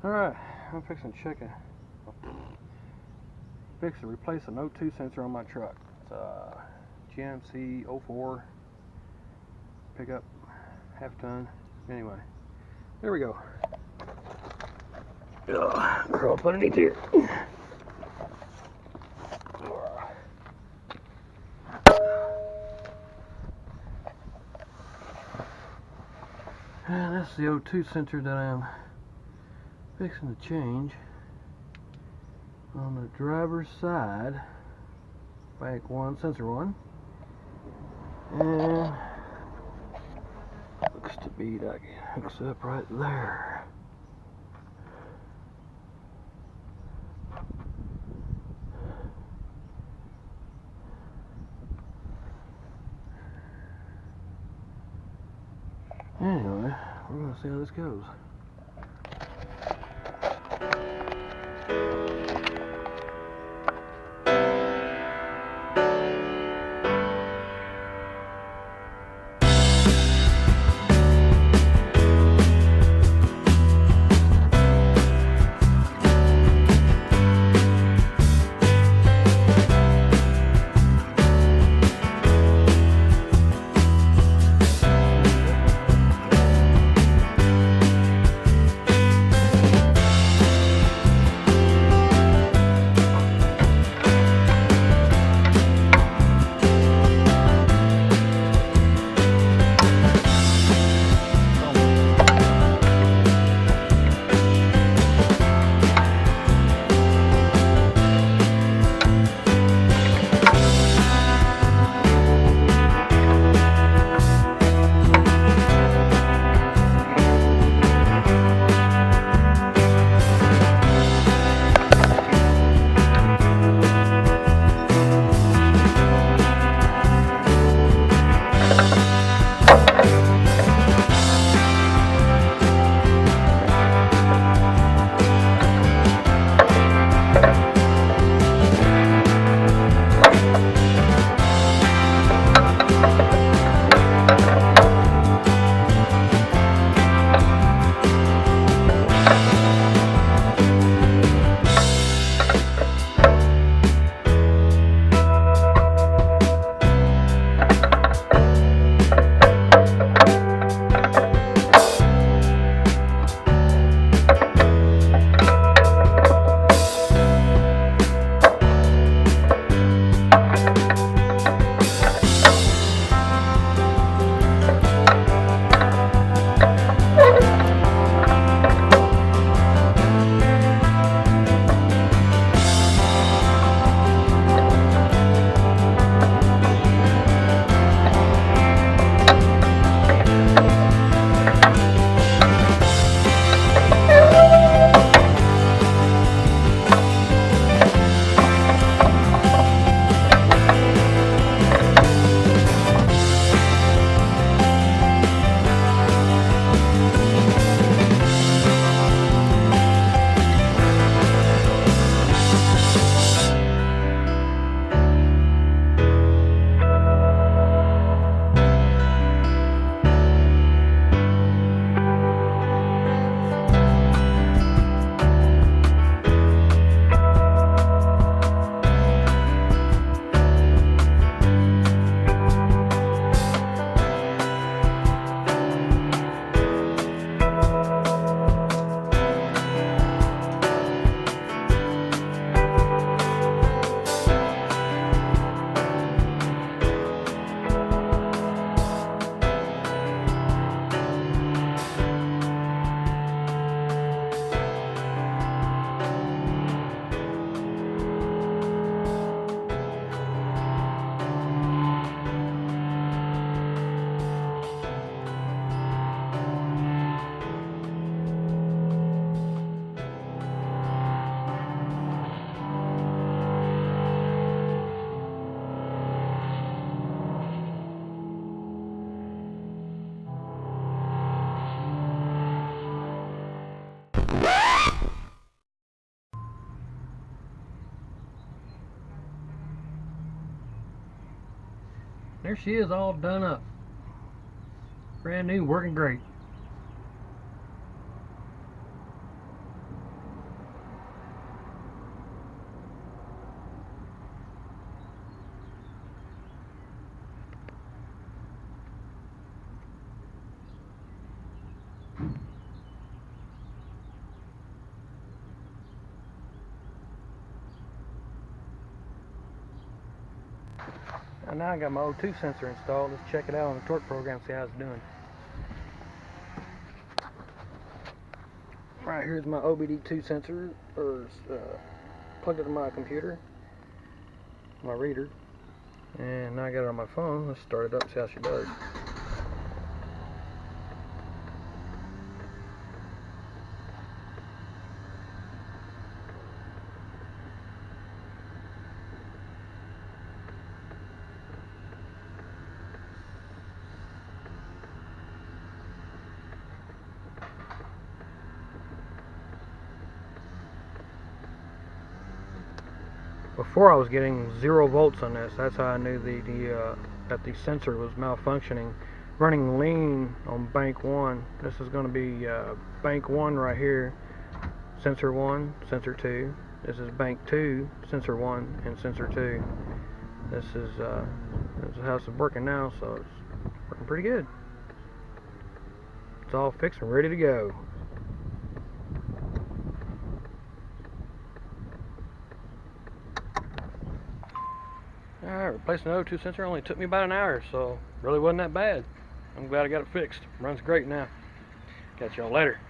Alright, I'm fixing to check replace an O2 sensor on my truck. It's a GMC 04 pickup, half ton. Anyway, there we go. Crawl up underneath here. And that's the O2 sensor that I'm fixing to change on the driver's side. Bank 1, sensor 1. And looks to be like it hooks up right there. Anyway, we're going to see how this goes. There she is, all done up. Brand new, working great. Right now I got my O2 sensor installed. Let's check it out on the torque program, see how it's doing. Right here's my OBD2 sensor, plugged into my computer, my reader, and now I got it on my phone. Let's start it up, see how she does. Before I was getting 0 volts on this. That's how I knew that the sensor was malfunctioning. Running lean on bank 1. This is going to be bank 1 right here. Sensor 1, sensor 2. This is bank 2, sensor 1, and sensor 2. This is how it's working now, so it's working pretty good. It's all fixed and ready to go. Alright, replacing the O2 sensor only took me about an hour, so really wasn't that bad. I'm glad I got it fixed. Runs great now. Catch y'all later.